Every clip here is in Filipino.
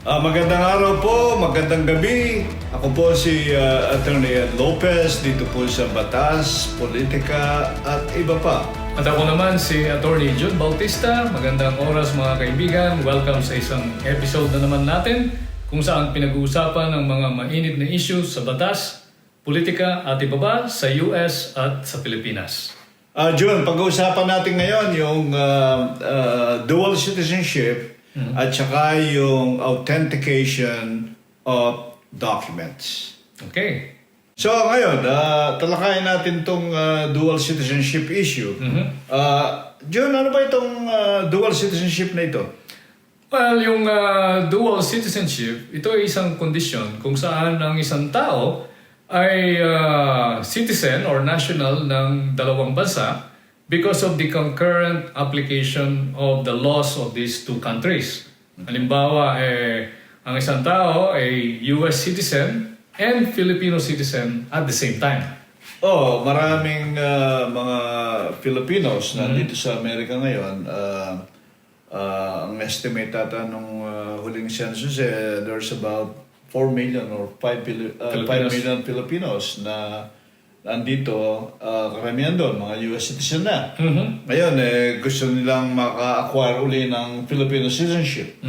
Magandang araw po, magandang gabi. Ako po si Attorney Ed Lopez dito po sa Batas, Politika at iba pa. At ako naman si Attorney Bautista. Magandang oras mga kaibigan. Welcome sa isang episode na naman natin kung saan pinag-uusapan ang mga mainit na issues sa batas, politika at iba pa sa US at sa Pilipinas. Jun, pag-uusapan natin ngayon yung dual citizenship at saka yung authentication of documents. Okay. So ngayon, talakayin natin itong dual citizenship issue. Jun, ano ba itong dual citizenship na ito? Well, yung dual citizenship, ito ay isang kondisyon kung saan ang isang tao ay citizen or national ng dalawang bansa because of the concurrent application of the laws of these two countries. Halimbawa, ang isang tao ay US citizen and Filipino citizen at the same time. Maraming mga Filipinos na dito sa Amerika ngayon. Ang estimate ata nung huling census, there's about 4 million or 5 million Filipinos na nandito, karamihan doon, mga US citizen na. Ngayon, gusto nilang maka-acquire uli ng Filipino citizenship.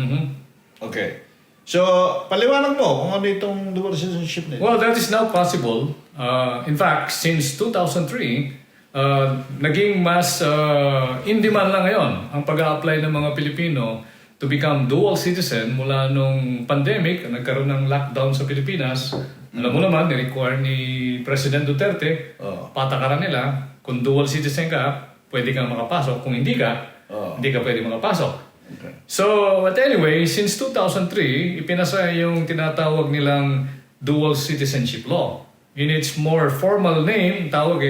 Okay. So, paliwanag mo kung ano itong dual citizenship nito. Well, that is now possible. In fact, since 2003, naging mas in-demand na ngayon ang pag-a-apply ng mga Pilipino to become dual citizen mula nung pandemic, nagkaroon ng lockdown sa Pilipinas. Alam mo naman, ni-require ni President Duterte, patakaran nila, kung dual citizen ka, pwede kang makapasok. Kung hindi ka, hindi ka pwede makapasok. Okay. So, but anyway, since 2003, ipinasa yung tinatawag nilang dual citizenship law. In its more formal name, tawag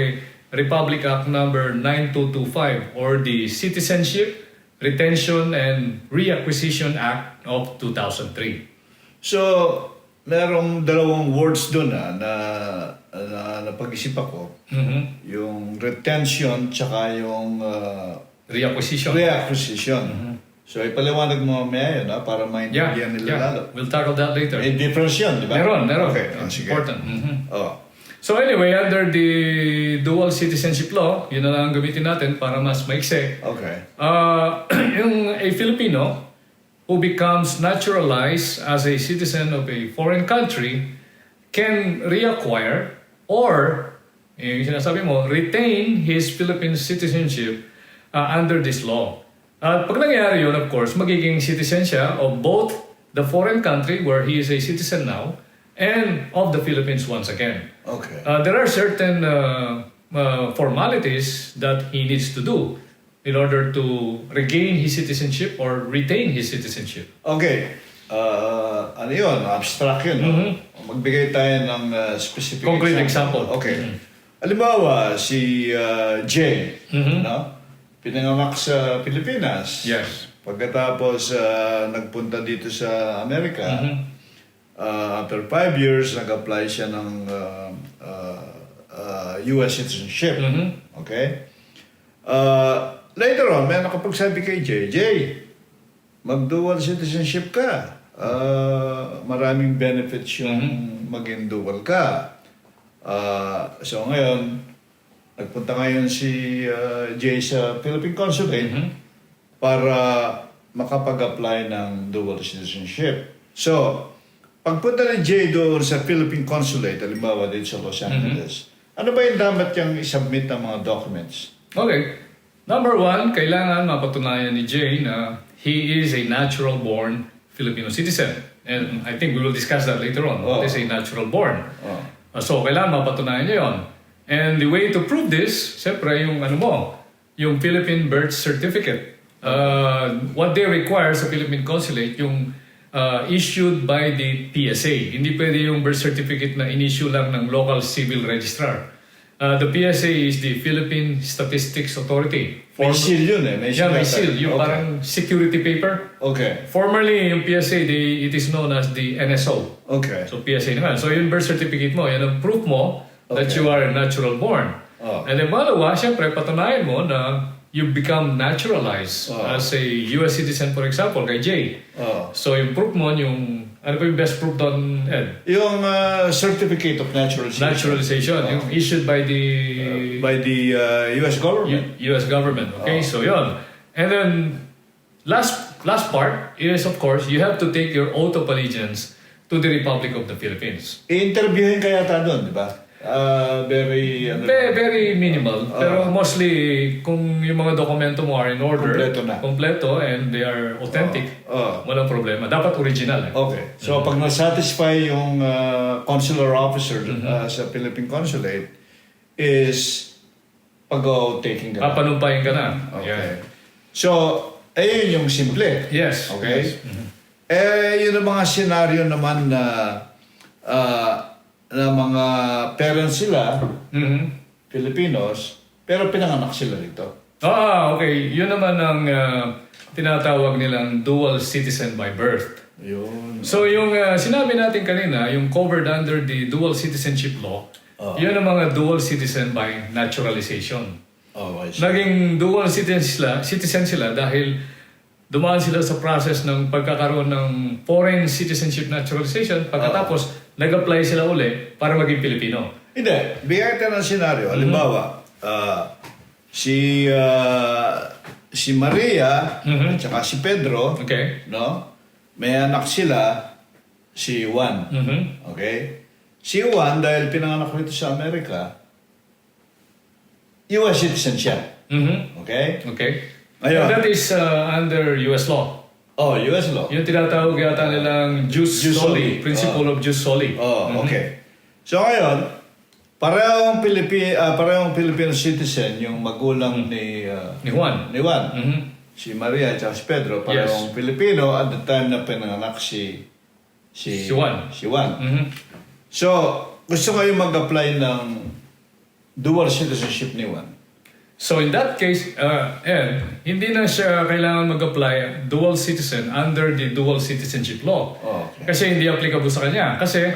Republic Act number 9225 or the Citizenship, Retention, and Reacquisition Act of 2003. So, merong dalawang words doon na napag-isip ako. Yung retention tsaka yung Reacquisition. So, ipaliwanag mo mamaya yun para maintindihan nila lalo. We'll tackle that later. May difference yun, di ba? Meron. Okay, sige. Important. So, anyway, under the dual citizenship law, yun na lang ang gamitin natin para mas maikse. Okay. Yung a Filipino who becomes naturalized as a citizen of a foreign country can reacquire or, yung sinasabi mo, retain his Philippine citizenship under this law. At pag nangyari yun, of course, magiging citizen siya of both the foreign country where he is a citizen now and of the Philippines once again. Okay. There are certain formalities that he needs to do in order to regain his citizenship or retain his citizenship. Okay. Ano yun? Abstract yun. No? Magbigay tayo ng specific Concrete example. Okay. Halimbawa, si Jay, no? Pinanganak sa Pilipinas. Yes. Pagkatapos nagpunta dito sa Amerika, after 5 years, nag-apply siya ng US citizenship. Okay? Later on, may nakapagsabi kay Jay, mag-dual citizenship ka. Maraming benefits yung maging dual ka. So ngayon, nagpunta ngayon si Jay sa Philippine Consulate para makapag-apply ng dual citizenship. So, pagpunta ni Jay doon sa Philippine Consulate, halimbawa dito sa Los Angeles, ano ba yung dapat niyang isubmit ng mga documents? Okay. Number one, kailangan mapatunayan ni Jay na he is a natural-born Filipino citizen. And I think we will discuss that later on. What is a natural-born? So, kailangan mapatunayan niya yun. And the way to prove this, siyempre, yung Philippine birth certificate. What they require sa Philippine Consulate, yung issued by the PSA. Hindi pwede yung birth certificate na in-issue lang ng local civil registrar. The PSA is the Philippine Statistics Authority. May seal yun May seal. Yung parang security paper. Okay. Formerly, yung PSA, it is known as the NSO. Okay. So, PSA naman. So, yung birth certificate mo, yan ang proof mo that you are natural born. And then, malawa, siyempre, patunayan mo na you become naturalized as a US citizen, for example, kay Jay. So yung proof mo, ano ba yung best proof doon, Ed? Yung Certificate of Naturalization. Naturalization, yung issued by the US government. US government, okay? So yun. And then, last part is, of course, you have to take your oath of allegiance to the Republic of the Philippines. I-interviewin kaya doon, di ba? Very minimal. Pero mostly, kung yung mga dokumento mo are in order, kompleto and they are authentic, walang problema. Dapat original. Okay. So, pag na-satisfy yung consular officer sa Philippine Consulate, is pag-taking ka na. Papanumpahin ka na. Okay. Yeah. So, ayun yung simple. Yes. Okay? Yes. Yun ang mga senaryo naman na mga parents sila, Filipinos, pero pinanganak sila dito. Okay. Yun naman ang tinatawag nilang dual citizen by birth. Yun. So yung sinabi natin kanina, yung covered under the dual citizenship law, yun ang mga dual citizen by naturalization. I see. Naging dual citizen sila dahil dumaan sila sa process ng pagkakaroon ng foreign citizenship naturalization. Pagkatapos, nag-apply sila uli para maging Pilipino. Hindi. Bigyan ka ng senaryo. Halimbawa, si Maria at saka si Pedro, no? May anak sila, si Juan. Okay? Si Juan, dahil pinanganak rito sa Amerika, US citizen siya. Okay? Okay. Ayun. And that is under US law. US law. Yung tinatawag yata nilang jus soli, principle of jus soli. Okay. So ngayon, parehong Filipino citizen yung magulang ni Juan. Si Maria at si Pedro, parehong Filipino at the time na pinanganak si Juan. So, gusto kayo mag-apply ng dual citizenship ni Juan. So in that case, Ed, hindi na siya kailangan mag-apply dual citizen under the dual citizenship law. Okay. Kasi hindi applicable sa kanya. Kasi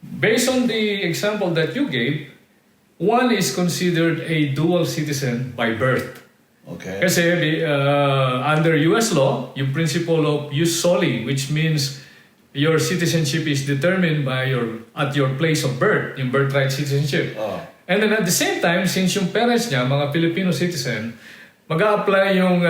based on the example that you gave, one is considered a dual citizen by birth. Okay. Kasi under US law, yung principle of jus soli, which means your citizenship is determined by at your place of birth, yung birthright citizenship. And then at the same time, since yung parents niya, mga Filipino citizen, mag-a-apply yung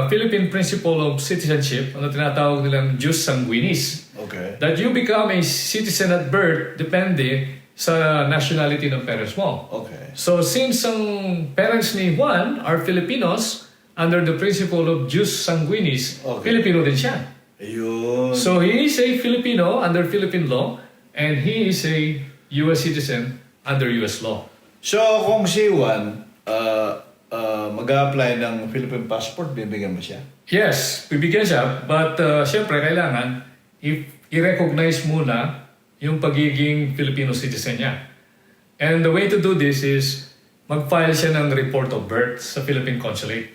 Philippine principle of citizenship, ano tinatawag nilang jus sanguinis. Okay. That you become a citizen at birth depende sa nationality ng parents mo. Okay. So since ang parents ni Juan are Filipinos, under the principle of jus sanguinis, Filipino din siya. Ayun. So he is a Filipino under Philippine law, and he is a US citizen under US law. So, kung si Juan mag-a-apply ng Philippine passport, bibigyan mo siya? Yes, bibigyan siya. But syempre, kailangan i-recognize muna yung pagiging Filipino citizen niya. And the way to do this is mag-file siya ng report of birth sa Philippine Consulate.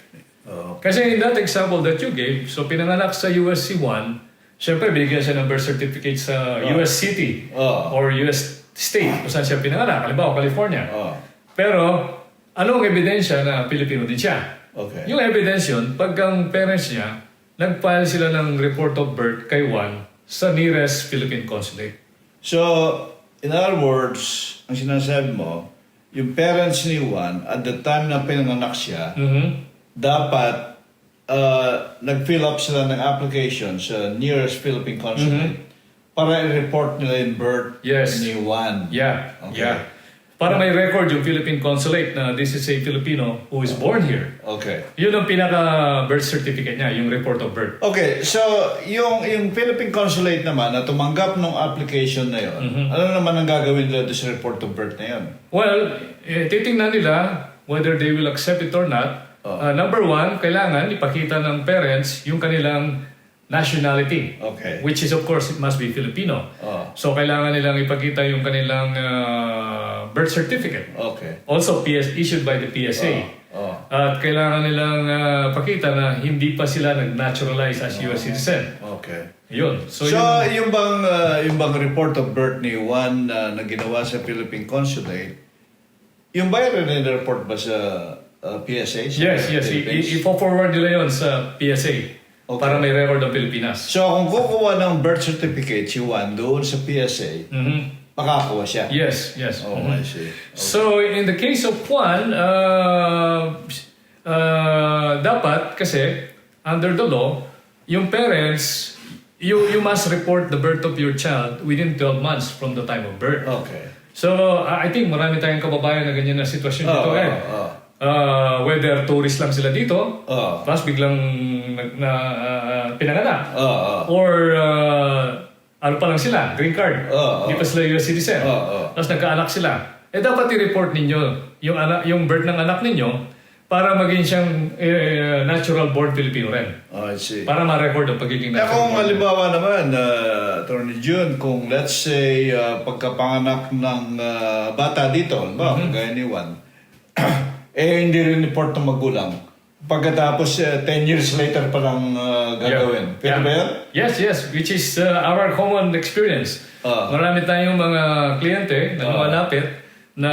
Kasi in that example that you gave, so pinanganak sa US si Juan, syempre bigyan siya ng birth certificate sa US city or US state kung saan siya pinanganak, halimbawa California. Pero anong ebidensya na Pilipino din siya? Okay. Yung evidence yun, pag ang parents niya, nag-file sila ng report of birth kay Juan sa nearest Philippine consulate. So, in other words, ang sinasabi mo, yung parents ni Juan, at the time na pinanganak siya, dapat nag-fill up sila ng application sa nearest Philippine consulate para i-report nila yung birth ni Juan. Yeah. Okay. Yeah. Para may record yung Philippine consulate na this is a Filipino who is born here. Okay. Yun ang pinaka-birth certificate niya, yung report of birth. Okay, so yung Philippine consulate naman na tumanggap ng application na yon, ano naman ang gagawin nila sa report of birth na yon? Well, titingnan nila whether they will accept it or not. Number one, kailangan ipakita ng parents yung kanilang nationality. Okay. Which is of course, it must be Filipino. So kailangan nilang ipakita yung kanilang birth certificate. Okay. Also issued by the PSA. At kailangan nilang pakita na hindi pa sila nag-naturalize as US citizen. Okay. Yun. So yung bang report of birth ni Juan na ginawa sa Philippine Consulate, yung ba rin report ba sa PSA? sa Yes. Philippines? I-forward nila yun sa PSA para may record ng Pilipinas. So kung kukuha ng birth certificate si Juan doon sa PSA, makakuha siya? Yes. Oh, I see. Okay. So, in the case of Juan, dapat kasi, under the law, yung parents, you must report the birth of your child within 12 months from the time of birth. Okay. So, I think marami tayong kababayan na ganyan na sitwasyon dito whether tourist lang sila dito, tapos biglang pinanganak. Or ano pa lang sila, green card. Hindi pa sila US citizen. Tapos nagkaanak sila. Dapat i-report ninyo yung birth ng anak ninyo para maging siyang natural born Filipino rin. I see. Para ma-record ang pagiging natural Kung born. halimbawa naman, Attorney June, kung let's say pagkapanganak ng bata dito, gaya ni Juan, hindi rin report ng magulang. Pagkatapos 10 years later pa lang gagawin. Pwede ba yan? Yes, which is our common experience. Marami tayong mga kliyente na lumalapit na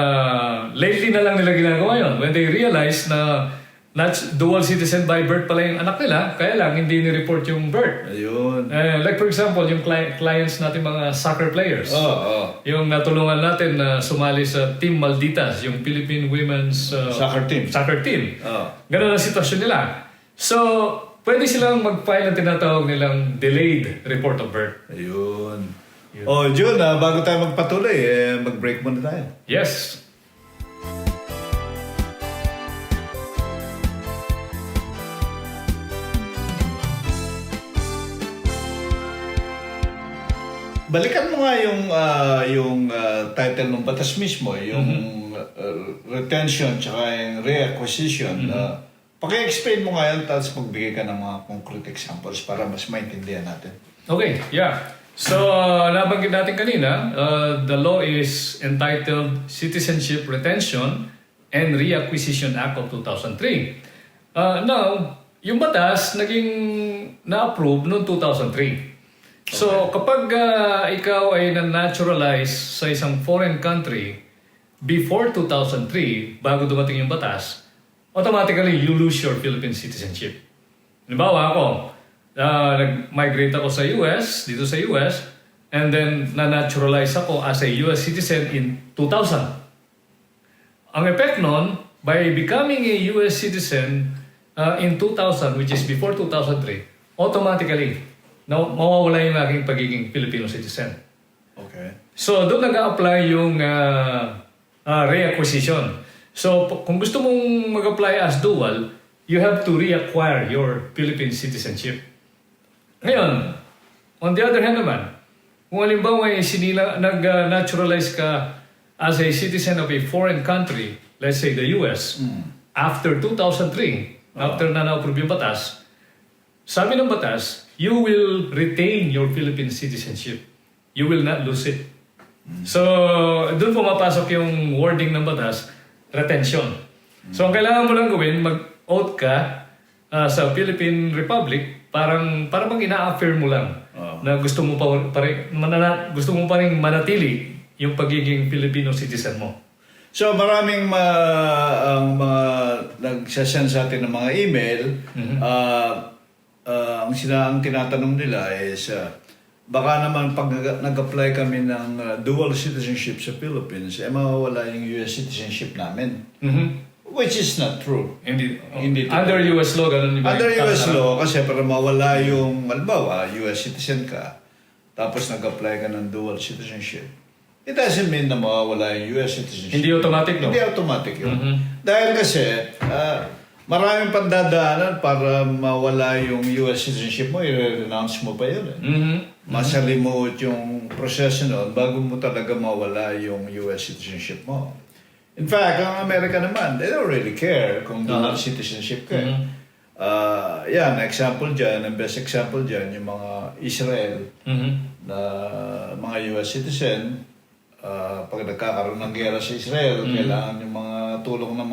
lately na lang nila ginagawa yun. When they realize na dual citizen by birth pala yung anak nila, kaya lang hindi ni-report yung birth. Ayun. Like for example, yung clients natin mga soccer players. Yung natulungan natin na sumali sa Team Malditas, yung Philippine Women's Soccer team. Ganun ang sitwasyon nila. So, pwede silang mag-file ng tinatawag nilang delayed report of birth. Ayun. June, bago tayo magpatuloy, mag-break muna tayo. Yes. Balikan mo nga yung title ng batas mismo, yung retention tsaka yung reacquisition. Paki-explain mo nga yan, tapos magbigay ka ng mga concrete examples para mas maintindihan natin. Okay, yeah. So, nabanggit natin kanina, the law is entitled Citizenship Retention and Reacquisition Act of 2003. Now, yung batas naging na-approve noong 2003. So, kapag ikaw ay na-naturalize sa isang foreign country before 2003, bago dumating yung batas, automatically you lose your Philippine citizenship. Halimbawa ako, nag-migrate ako sa US, dito sa US, and then na-naturalize ako as a US citizen in 2000. Ang effect nun, by becoming a US citizen in 2000, which is before 2003, automatically, mawawala yung aking pagiging Filipino citizen. Okay. So, doon nag-a-apply yung reacquisition. So, kung gusto mong mag-apply as dual, you have to reacquire your Philippine citizenship. Ngayon, on the other hand naman, kung halimbawa ay nag-naturalize ka as a citizen of a foreign country, let's say the US, after 2003, after na na-approve yung batas, sabi ng batas, you will retain your Philippine citizenship. You will not lose it. So, doon pumapasok yung wording ng batas, retention. So, ang kailangan mo lang gawin, mag-oath ka sa Philippine Republic, parang bang ina-affirm mo lang na gusto mo pa rin manatili yung pagiging Filipino citizen mo. So maraming mga nagsasend sa atin ng mga email. Ang tinatanong nila is baka naman pag nag-apply kami ng dual citizenship sa Philippines, mawawala yung US citizenship namin. Which is not true. Hindi under US law, ganun ba? Under US law, kasi para mawala yung, halimbawa, US citizen ka, tapos nag-apply ka ng dual citizenship, it doesn't mean na mawawala yung US citizenship. Hindi automatic, no? Hindi automatic yun. Dahil kasi, maraming pandadaanan para mawala yung US citizenship mo, i-renounce mo pa yun. Masalimuot yung proseso noon bago mo talaga mawala yung US citizenship mo. In fact, ang Amerika naman, they don't really care kung dual citizenship ka. Yan, example dyan, ang best example dyan, yung mga Israel na mga US citizen, pag nagkakaroon ng gera sa Israel, kailangan yung mga tulong ng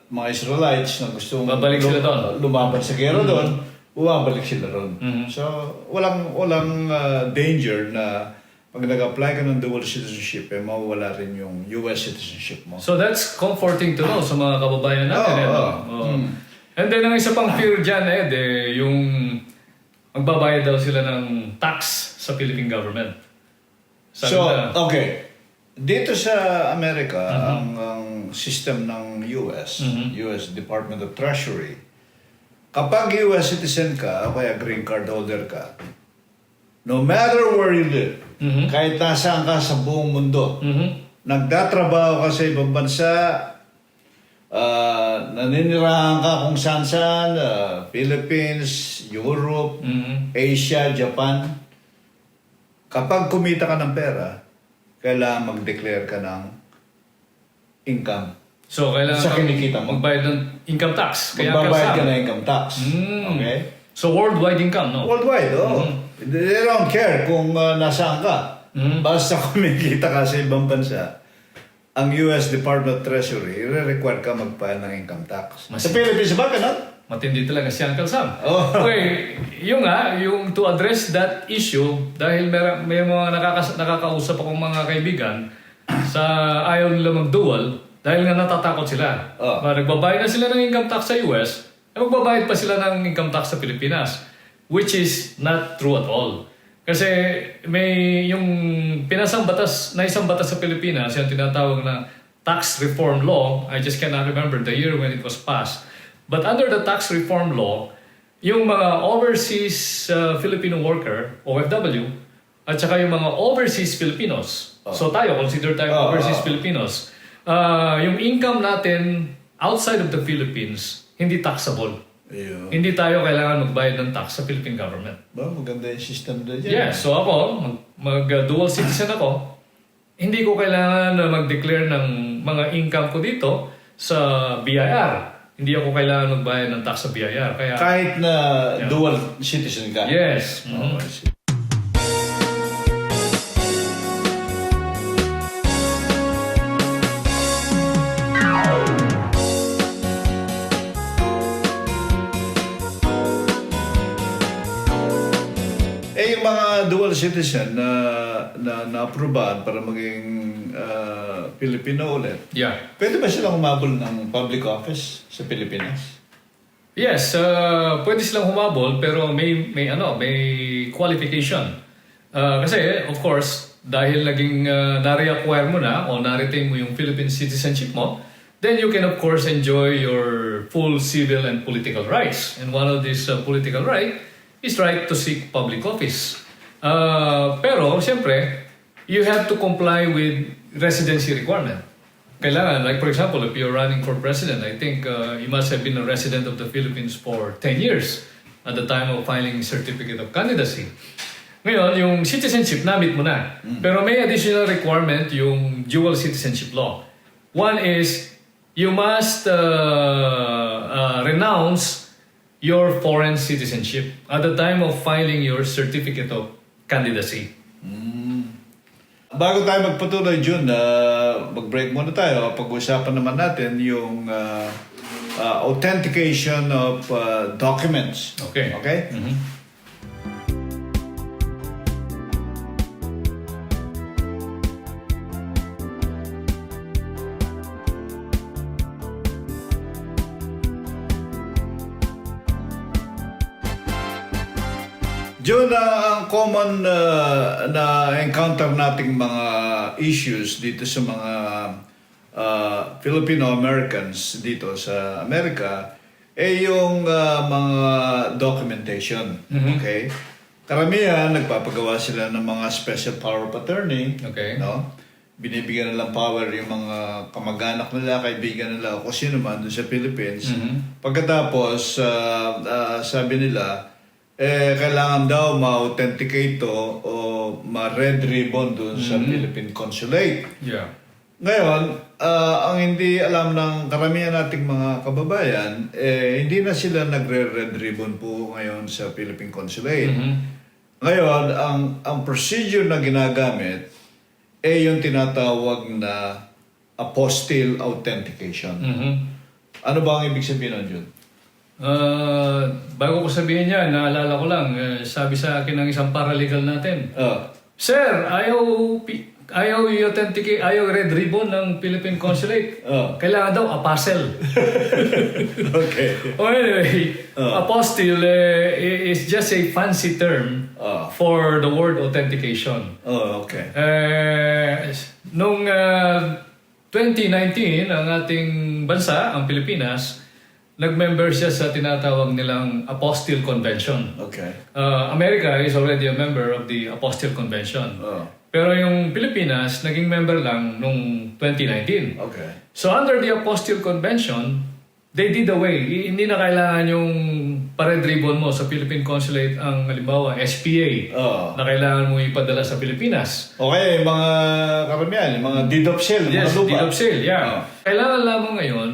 mga Israelites na gusto lumaban sa gera doon, bumabalik sila doon. So, walang danger na pag nag-apply ka ng dual citizenship, mawawala rin yung US citizenship mo. So that's comforting to know sa mga kababayan natin. And then ang isa pang fear dyan, yung magbabayad daw sila ng tax sa Philippine government. Sabi okay. Dito sa Amerika, ang system ng US, US Department of Treasury, kapag US citizen ka o kaya green card holder ka, no matter where you live, kahit nasaan ka sa buong mundo, nagtatrabaho ka sa ibang bansa, naninirahan ka kung saan-saan, Philippines, Europe, Asia, Japan, kapag kumita ka ng pera, kailangan mag-declare ka ng income. So, kailangan sa kinikita mo. magbayad ng income tax. Magbabayad ka ng income tax. Okay? So, worldwide income, no? Worldwide, They don't care kung nasaan ka. Basta kumikita ka sa ibang bansa, ang US Department of Treasury, i-require ka magbayad ng income tax. Sa Philippines ba, ganun? Matindi talaga si Uncle Sam. Okay, yung to address that issue, dahil may mga nakakausap akong mga kaibigan sa ayaw nila mag-dual, dahil nga natatakot sila. Nagbabayad na sila ng income tax sa US, magbabayad pa sila ng income tax sa Pilipinas, which is not true at all. Kasi may yung isang batas sa Pilipinas, yung tinatawag na tax reform law. I just cannot remember the year when it was passed. But under the tax reform law, yung mga overseas Filipino worker, OFW, at saka yung mga overseas Filipinos, so tayo, consider tayo overseas Filipinos, yung income natin outside of the Philippines, hindi taxable. Yeah. Hindi tayo kailangan magbayad ng tax sa Philippine government. Maganda yung system na dyan. Yes, so ako, mag-dual citizen ako, hindi ko kailangan mag-declare ng mga income ko dito sa BIR. Hindi ako kailangan magbayad ng tax sa BIR. Kaya, kahit na dual citizen ka? Yes. Yung mga dual citizen na na-aprobahan para maging Pilipino ulit, pwede ba silang humabol ng public office sa Pilipinas? Yes, pwede silang humabol pero may qualification. Kasi of course, dahil naging na-reacquire mo na o na-retain mo yung Philippine citizenship mo, then you can of course enjoy your full civil and political rights. And one of these political rights is right to seek public office. Pero siyempre, you have to comply with residency requirement. Kailangan, like for example, if you're running for president, I think you must have been a resident of the Philippines for 10 years at the time of filing certificate of candidacy. Ngayon, yung citizenship, namit mo na. Pero may additional requirement yung dual citizenship law. One is, you must renounce your foreign citizenship at the time of filing your certificate of candidacy. Bago tayo magpatuloy, Jun, mag-break muna tayo. Pag-usapan naman natin yung authentication of documents. Okay? Jun, ang common na encounter nating mga issues dito sa mga Filipino-Americans dito sa Amerika yung mga documentation. Okay? Karamihan, nagpapagawa sila ng mga special power of attorney. Okay. No? Binibigyan nilang power yung mga kamag-anak nila, kaibigan nila, o sino man doon sa Philippines. Pagkatapos, sabi nila, kailangan daw ma-authenticate to o ma-red ribbon doon sa Philippine Consulate. Yeah. Ngayon, ang hindi alam ng karamihan nating mga kababayan, hindi na sila nagre-red ribbon po ngayon sa Philippine Consulate. Ngayon, ang procedure na ginagamit yung tinatawag na Apostille Authentication. Ano ba ang ibig sabihin nun, Jun? Bago ko sabihin yan, naalala ko lang, sabi sa akin ng isang paralegal natin, Sir, ayaw i-authenticate, ayaw red ribbon ng Philippine Consulate. Kailangan daw apostille. Okay. Oh, anyway, apostille is just a fancy term for the word authentication. Okay. Nung 2019, ang ating bansa, ang Pilipinas, nag-member siya sa tinatawag nilang Apostille Convention. Okay. America is already a member of the Apostille Convention. Pero yung Pilipinas, naging member lang nung 2019. Okay. So under the Apostille Convention, they did away. Hindi na kailangan yung pa-red ribbon mo sa Philippine Consulate ang halimbawa SPA na kailangan mo ipadala sa Pilipinas. Okay, mga karamihan, mga deed of sale, Yes, mga lupa. deed of sale, yeah. Kailangan lamang ngayon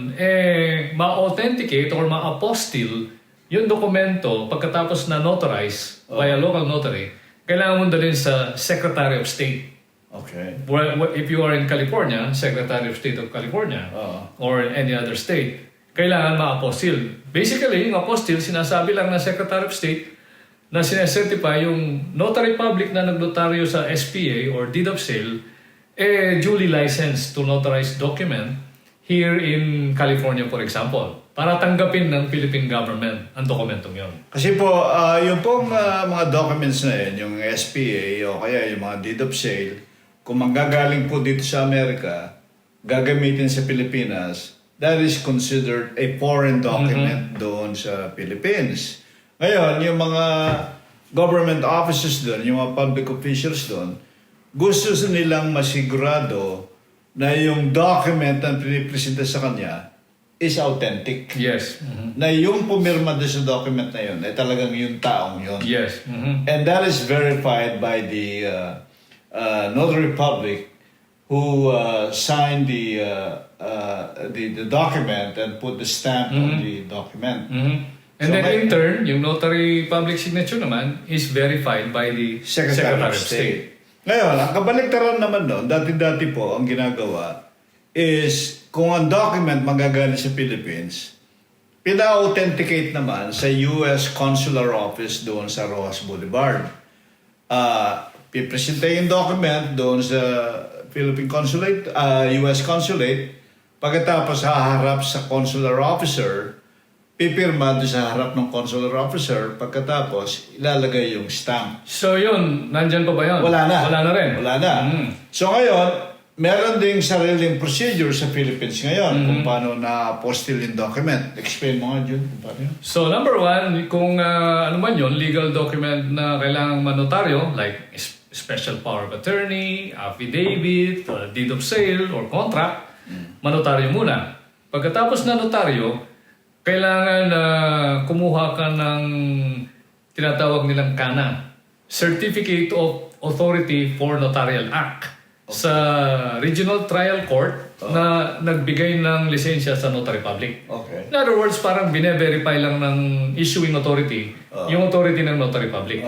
ma-authenticate or ma-apostille yung dokumento pagkatapos na notarize by a local notary. Kailangan mo dalhin sa Secretary of State. Okay. If you are in California, Secretary of State of California or any other state, kailangan ma-apostille. Basically, yung apostille, sinasabi lang ng Secretary of State na sinecertify yung notary public na nagnotaryo sa SPA or deed of sale, duly licensed to notarize document here in California, for example, para tanggapin ng Philippine government ang dokumentong yon. Kasi po, yung pong mga documents na yun, yung SPA o kaya yung mga deed of sale, kung manggagaling po dito sa Amerika, gagamitin sa Pilipinas, that is considered a foreign document doon sa Philippines. Ngayon, yung mga government offices doon, yung mga public officials doon, gusto nilang masigurado na yung document na pinipresenta sa kanya is authentic. Yes. Na yung pumirma doon sa document na yun ay talagang yung taong yun. Yes. And that is verified by the notary public who signed the document and put the stamp on the document. And So then in turn, yung notary public signature naman is verified by the Secretary of State. Ngayon, ang kabaliktaran naman doon, dati-dati po ang ginagawa is kung ang document magagaling sa Philippines, pina-authenticate naman sa US Consular Office doon sa Rojas Boulevard. Pipresenta yung document doon sa Philippine Consulate, US Consulate, pagkatapos haharap sa Consular Officer, pipirma doon sa harap ng Consular Officer, pagkatapos ilalagay yung stamp. So yun, nandyan pa ba yun? Wala na. Wala na rin? Wala na. So ngayon, meron ding sariling procedure sa Philippines ngayon kung paano na-apostille yung document. Explain mo nga, Jun, kung paano yun. So number one, kung ano man yun, legal document na kailangang manotaryo, like special power of attorney, affidavit, deed of sale, or contract, manotaryo muna. Pagkatapos na notaryo, kailangan kumuha ka ng tinatawag nilang CANA, Certificate of Authority for Notarial Act, sa Regional Trial Court na nagbigay ng lisensya sa Notary Public. Okay. In other words, parang bine-verify lang ng issuing authority, yung authority ng Notary Public.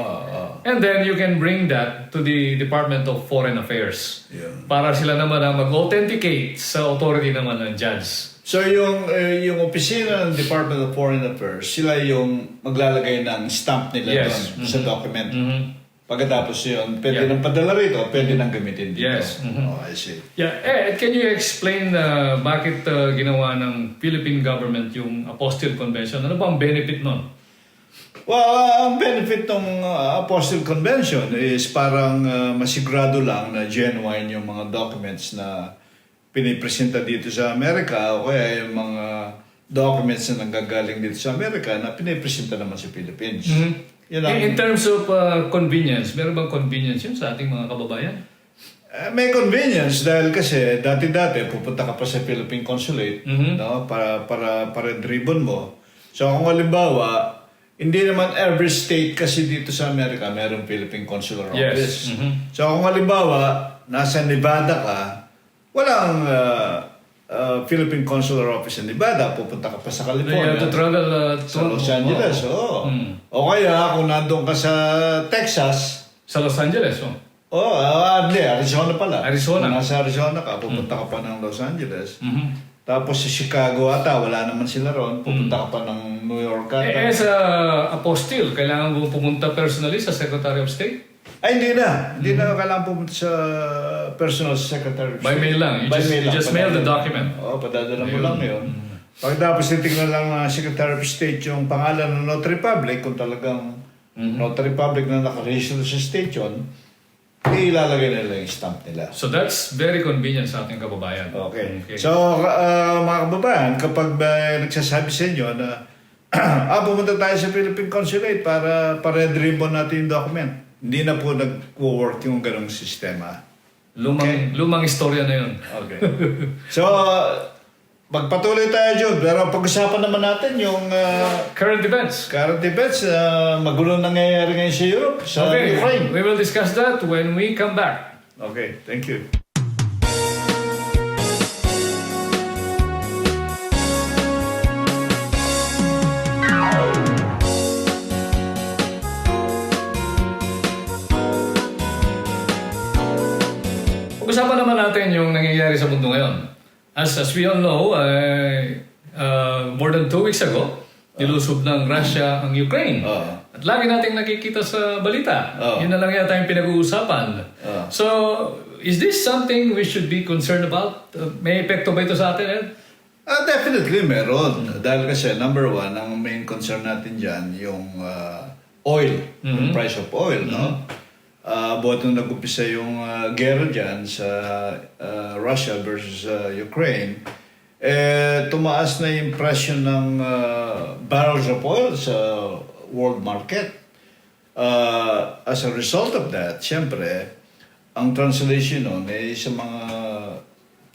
And then you can bring that to the Department of Foreign Affairs para sila naman ang mag-authenticate sa authority naman ng judge. So yung opisina ng Department of Foreign Affairs, sila yung maglalagay ng stamp nila doon sa document. Pagkatapos yun, pwede nang padala rito, pwede nang gamitin dito. Yes. Oh, I see. Yeah, can you explain bakit ginawa ng Philippine government yung Apostille Convention? Ano ba ang benefit nun? Well, ang benefit ng Apostille Convention is parang masigurado lang na genuine yung mga documents na pinipresenta dito sa Amerika o kaya yung mga documents na nanggagaling dito sa Amerika na pinipresenta naman sa Philippines. In terms of convenience, meron bang convenience yun sa ating mga kababayan? May convenience dahil kasi dati-dati pupunta ka pa sa Philippine Consulate no, para red ribbon mo. So kung halimbawa, hindi naman every state kasi dito sa Amerika mayroong Philippine Consular Office. So kung halimbawa, nasa Nevada ka, walang Philippine Consular Office in Nevada, pupunta ka pa sa California. You have to travel sa Los Angeles, O kaya kung nandun ka sa Texas. Sa Los Angeles, Hindi, Arizona pala. Arizona. Kung nasa Arizona ka, pupunta ka pa ng Los Angeles. Tapos sa Chicago ata, wala naman sila ron. Pupunta ka pa ng New York ata. Sa Apostille, kailangan mo pumunta personally sa Secretary of State? Ay, hindi na. Hindi na kailangan pumunta sa personal secretary. By mail lang. You just mail the document. Oo, padadala mo lang yun. Pagkatapos titignan lang ng Secretary of State yung pangalan ng Notary Public, kung talagang Notary Public na nakaregister sa state yun, ilalagay nila yung stamp nila. So that's very convenient sa ating kababayan. Okay. So, mga kababayan, kapag nagsasabi sa inyo na pumunta tayo sa Philippine Consulate para pa-red ribbon natin yung document, hindi na po nag-work yung ganong sistema. Lumang istorya na yun. Okay. So, magpatuloy tayo dyan. Pero pag-usapan naman natin yung Current events. magulo nangyayari ngayon sa Europe, sa Ukraine. We will discuss that when we come back. Okay, thank you. Pag-usapan naman natin yung nangyayari sa mundo ngayon. As we all know, more than 2 weeks ago, nilusob ng Russia ang Ukraine. At lagi nating nakikita sa balita. Yun na lang yata yung pinag-uusapan. So, is this something we should be concerned about? May epekto ba ito sa atin, Ed? Definitely meron. Dahil kasi, number one, ang main concern natin dyan, yung oil, yung price of oil, no? Buhat nung nag-upisa yung gera dyan sa Russia versus Ukraine, tumaas na yung presyo ng barrels of oil sa world market. As a result of that, siyempre, ang translation nun sa mga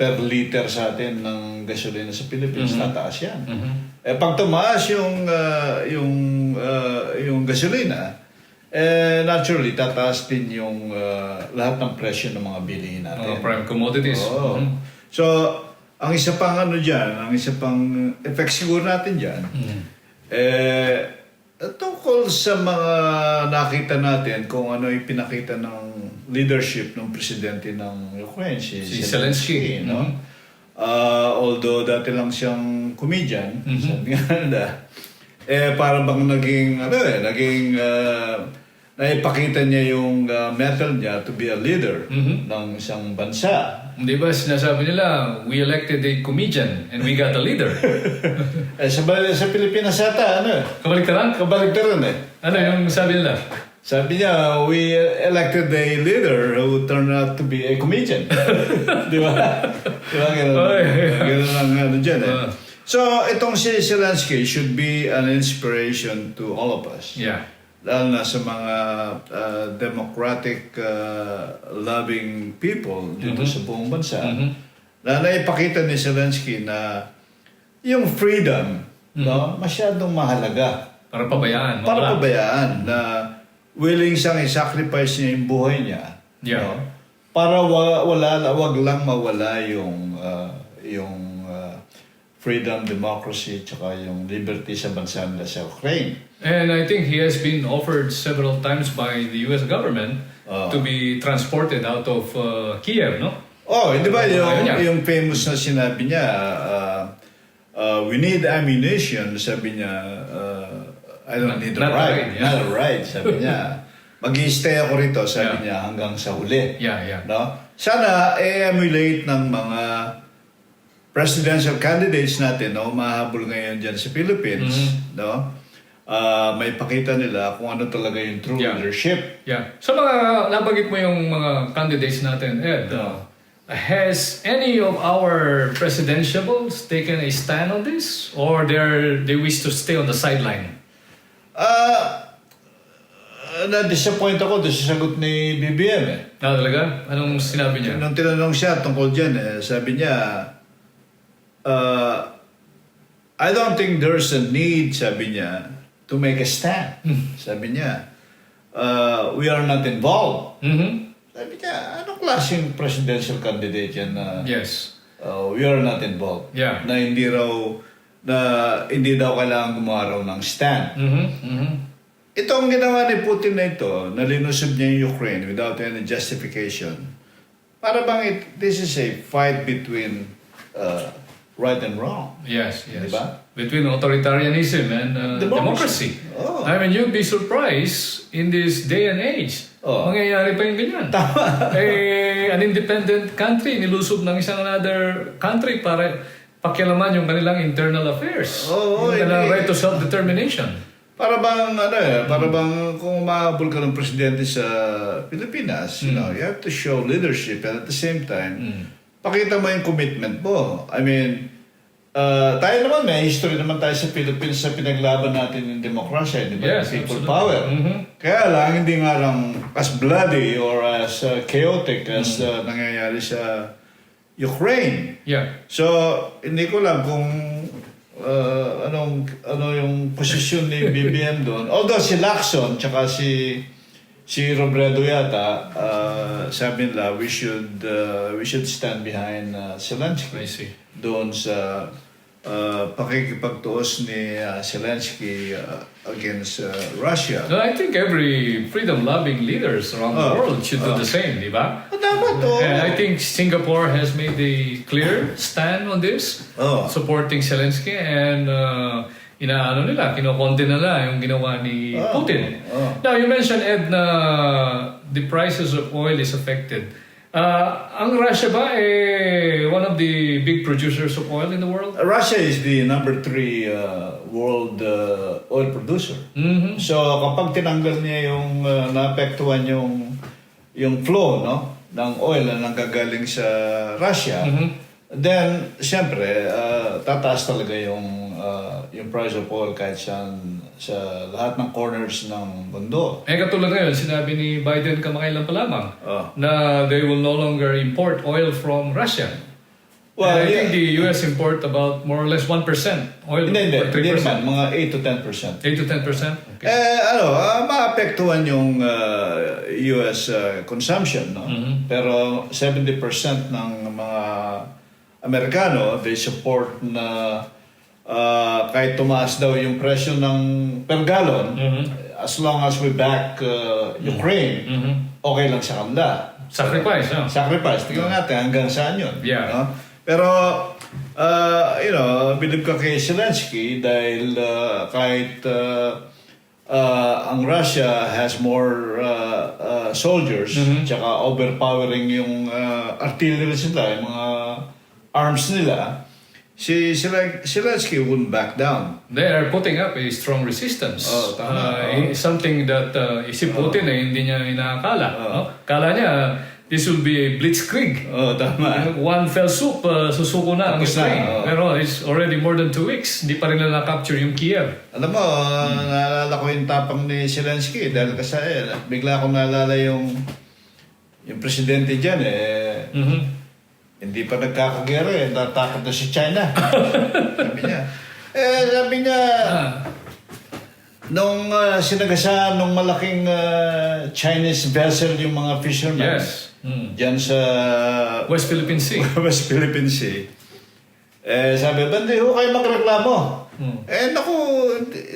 per liter sa atin ng gasolina sa Philippines, tataas yan. Pag tumaas yung gasolina, naturally, tataas din yung lahat ng presyo ng mga bilihin natin. Prime commodities. So, ang isa pang effect siguro natin dyan, tungkol sa mga nakita natin kung ano yung pinakita ng leadership ng presidente ng Ukraine, si Zelensky, no? Although dati lang siyang comedian, sabi nga nila, para bang naipakita niya yung mettle niya to be a leader ng isang bansa. Di ba sinasabi nila, we elected a comedian and we got a leader. Sa Pilipinas yata, Kabaliktaran? Kabaliktaran Ano yung sabi nila? Sabi niya, we elected a leader who turned out to be a comedian. Di ba? Ganun ang dyan So, itong si Zelensky should be an inspiration to all of us. Yeah. Lalo na sa mga democratic loving people dito sa buong bansa. Na naipakita ni Zelensky na yung freedom masyadong mahalaga. Para pabayaan. Para pabayaan na willing siyang i-sacrifice niya yung buhay niya. Yeah. No? Para wag lang mawala yung freedom, democracy, tsaka yung liberty sa bansa nila sa Ukraine. And I think he has been offered several times by the US government to be transported out of Kiev, no? Di ba yung famous na sinabi niya, we need ammunition, sabi niya, I don't need a ride. Not a ride, sabi niya. Mag-i-stay ako rito, sabi niya, hanggang sa huli. Yeah. No? Sana emulate ng mga presidential candidates natin, mahabol ngayon dyan sa Philippines, no? May pakita nila kung ano talaga yung true leadership. Yeah. So mga nabanggit mo yung mga candidates natin, Ed. Has any of our presidentiables taken a stand on this, or they wish to stay on the sideline? Na-disappoint ako doon sa sagot ni BBM. Talaga? Anong sinabi niya? Nung tinanong siya tungkol dyan, sabi niya, I don't think there's a need, sabi niya, to make a stand. Sabi niya, we are not involved. Sabi niya, anong klaseng presidential candidate yan na we are not involved? Yeah. Na hindi daw kailangan gumawa ng stand. Ito ang ginawa ni Putin na ito, na linusob niya yung Ukraine without any justification. Para bang this is a fight between right and wrong. Yes, yes. Diba? Between authoritarianism and democracy. Oh. I mean, you'd be surprised in this day and age. Mangyayari pa yung ganyan. An independent country, nilusob ng isang another country para pakialaman yung kanilang internal affairs. Yung kanilang right to self-determination. Para bang, para bang kung umabol ka ng presidente sa Pilipinas, you know, you have to show leadership and at the same time, pakita mo yung commitment mo. I mean, tayo naman, may history naman tayo sa Philippines sa pinaglaban natin ng demokrasya, di ba? Yes, People absolutely. power. Kaya lang, hindi nga lang as bloody or as chaotic as nangyayari sa Ukraine. Yeah. So, hindi ko lang kung ano yung posisyon ni BBM doon. Although si Lacson tsaka si Robredo yata sabi nila we should stand behind Zelensky. I see. Doon sa pakikipagtuos ni Zelensky against Russia. No, I think every freedom-loving leaders around the world should do the same, di ba? Dapat to. And I think Singapore has made a clear stand on this, supporting Zelensky, and kinokondena nila yung ginawa ni Putin. Now, you mentioned, Ed, na the prices of oil is affected. Ang Russia ba one of the big producers of oil in the world? Russia is the number 3 world oil producer. So kapag tinanggal niya yung naapektuhan yung flow ng oil na nanggagaling sa Russia, then siyempre tataas talaga yung price of oil kahit sa lahat ng corners ng mundo. Katulad ngayon, sinabi ni Biden kamakailan pa lamang na they will no longer import oil from Russia. Well, I think the US import about more or less 1% oil. Hindi 3%. naman, mga 8 to 10%. 8 to 10%? Okay. Maapektuhan yung US consumption, no? Pero 70% ng mga Amerikano, they support na kahit tumaas daw yung presyo ng per gallon, as long as we back Ukraine, okay lang sa kanila. Sacrifice, no? Sacrifice. Tingnan natin hanggang saan yun. Yeah. No? Pero, bilib ka kay Zelensky dahil kahit ang Russia has more soldiers, tsaka overpowering yung artillery nila, yung mga arms nila, si Zelensky wouldn't back down. They are putting up a strong resistance. Something that si Putin hindi niya inaakala. Kala niya, this will be a blitzkrieg. Tama. One fell swoop, susuko na ang Ukraine. Pero it's already more than 2 weeks. Hindi pa rin na capture yung Kiev. Alam mo, naalala ko yung tapang ni Zelensky dahil kasi bigla akong naalala yung presidente dyan hindi pa nagkakagera natakot na si China. Sabi niya, nung sinagasaan nung malaking Chinese vessel yung mga fishermen dyan sa West Philippine Sea. West Philippine Sea. Sabi, bandi ho kayo magreklamo. Naku,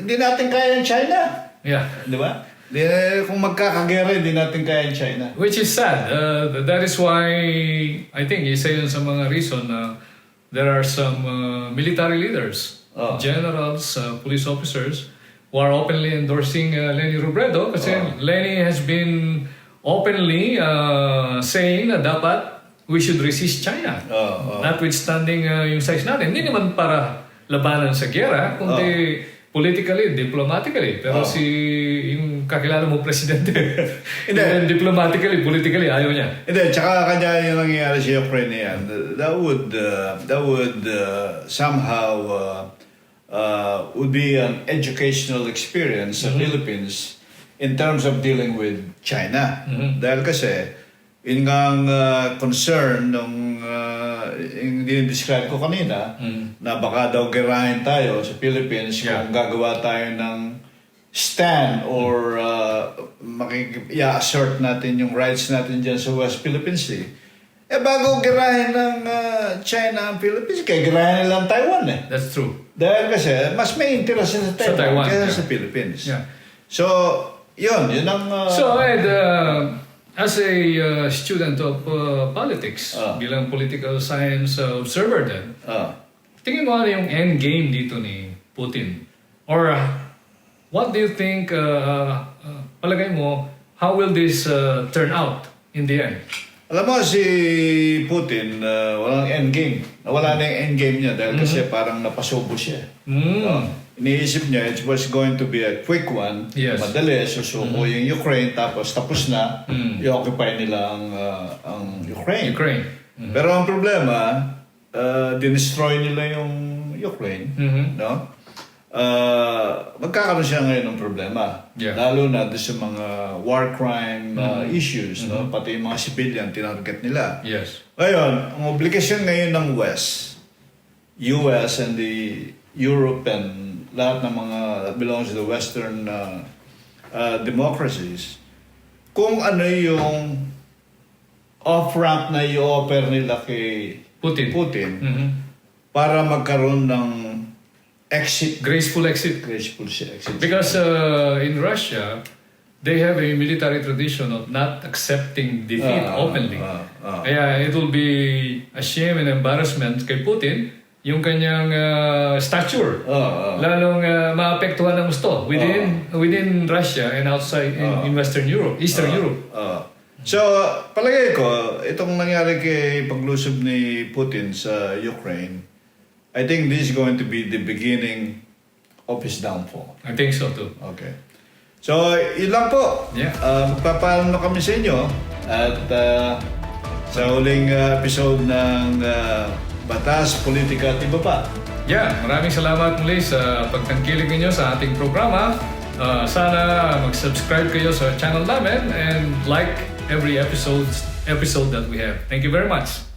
hindi natin kaya yung China. Yeah. Di ba? Kung magkakagera, hindi natin kaya yung China. Which is sad. That is why I think isa yun sa mga reason there are some military leaders, generals, police officers who are openly endorsing Leni Robredo kasi Leni has been openly saying na dapat we should resist China. Notwithstanding yung size natin. Hindi naman para labanan sa gera, kundi politically, diplomatically. Pero yung kakilala mo presidente, diplomatically, politically, ayaw niya. Hindi, tsaka kanya yung nangyayari sa Ukraine yan. That would somehow would be an educational experience sa Philippines in terms of dealing with China. Dahil kasi, yun nga ang concern nung yung dinidescribe ko kanina, na baka daw gerahin tayo sa Philippines kung gagawa tayo ng stand or i-assert natin yung rights natin dyan sa West Philippine Sea. Bago gerahin ng China ang Philippines, kaya gerahin nilang Taiwan That's true. Dahil kasi, mas may interest sa Taiwan kaysa sa Philippines. Yeah. So, yun ang... So, Ed, as a student of politics, bilang political science observer din, tingin mo ano yung end game dito ni Putin? Or what do you think, palagay mo, how will this turn out in the end? Alam mo, si Putin, walang endgame. Nawala na yung endgame niya dahil kasi parang napasubo siya. Iniisip niya, it was going to be a quick one. Yes. Madali, susuko yung Ukraine, tapos na, i-occupy nila ang Ukraine. Pero ang problema, dinestroy nila yung Ukraine. No? Magkakaroon siya ngayon ng problema. Yeah. Lalo na sa mga war crime issues, no? Pati yung mga civilian, tinarget nila. Yes. Ngayon, ang obligasyon ngayon ng West, US and the Europe and lahat ng mga that belongs to the Western democracies, kung ano yung off-ramp na i-offer nila kay Putin para magkaroon ng graceful exit. Because in Russia, they have a military tradition of not accepting defeat openly. Kaya it will be a shame and embarrassment kay Putin yung kanyang stature. Lalong maapektuhan ng gusto within Russia and outside in Western Europe, Eastern Europe. So, palagay ko, itong nangyari kay paglusob ni Putin sa Ukraine, I think this is going to be the beginning of his downfall. I think so too. Okay. So, yun lang po. Yeah. Magpapaalam na kami sa inyo. At sa huling episode ng Batas, Politika at Iba Pa. Yeah, maraming salamat muli sa pagtangkilik ninyo sa ating programa. Sana mag-subscribe kayo sa channel namin and like every episode that we have. Thank you very much.